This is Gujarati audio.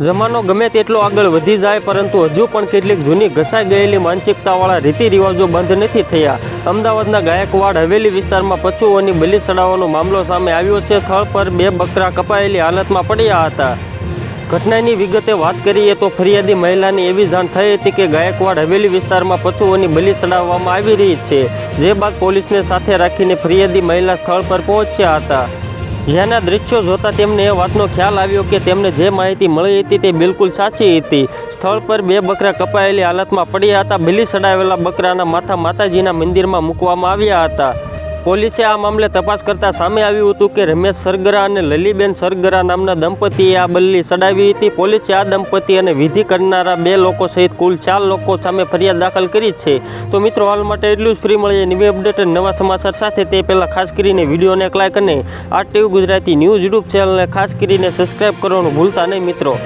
જમાનો ગમે તેટલો આગળ વધી જાય પરંતુ હજુ પણ કેટલીક જૂની ઘસાઈ ગયેલી માનસિકતાવાળા રીતિ રિવાજો બંધ નથી થયા। અમદાવાદના ગાયકવાડ હવેલી વિસ્તારમાં પશુઓની બલિ ચડાવવાનો મામલો સામે આવ્યો છે। સ્થળ પર 2 બકરા કપાયેલી હાલતમાં પડ્યા હતા। ઘટનાની વિગતે વાત કરીએ તો ફરિયાદી મહિલાની એવી જાણ થઈ હતી કે ગાયકવાડ હવેલી વિસ્તારમાં પશુઓની બલિ ચડાવવામાં આવી રહી છે। જે બાદ પોલીસને સાથે રાખીને ફરિયાદી મહિલા સ્થળ પર પહોંચ્યા હતા। જેના દ્રશ્યો જોતા તેમને એ વાતનો ખ્યાલ આવ્યો કે તેમને જે માહિતી મળી હતી તે બિલકુલ સાચી હતી। સ્થળ પર 2 બકરા કપાયેલી હાલતમાં પડ્યા હતા। બલિ ચડાવેલા બકરાના માથા માતાજીના મંદિરમાં મૂકવામાં આવ્યા હતા। પોલીસે આ મામલે તપાસ કરતા સામે આવ્યું હતું કે રમેશ સરગરા અને લલીબેન સરગરા નામના દંપતીએ આ બલિ ચડાવી હતી। પોલીસે આ દંપતી અને વિધિ કરનારા 2 લોકો સહિત કુલ 4 લોકો સામે ફરિયાદ દાખલ કરી છે। તો મિત્રો હાલ માટે એટલું જ। ફ્રી મળીએ નવી અપડેટ અને નવા સમાચાર સાથે। તે પહેલાં ખાસ કરીને વિડીયોને એક લાઈક અને RTV ગુજરાતી ન્યૂઝ યુટ્યુબ ચેનલને ખાસ કરીને સબસ્ક્રાઈબ કરવાનું ભૂલતા નહીં મિત્રો।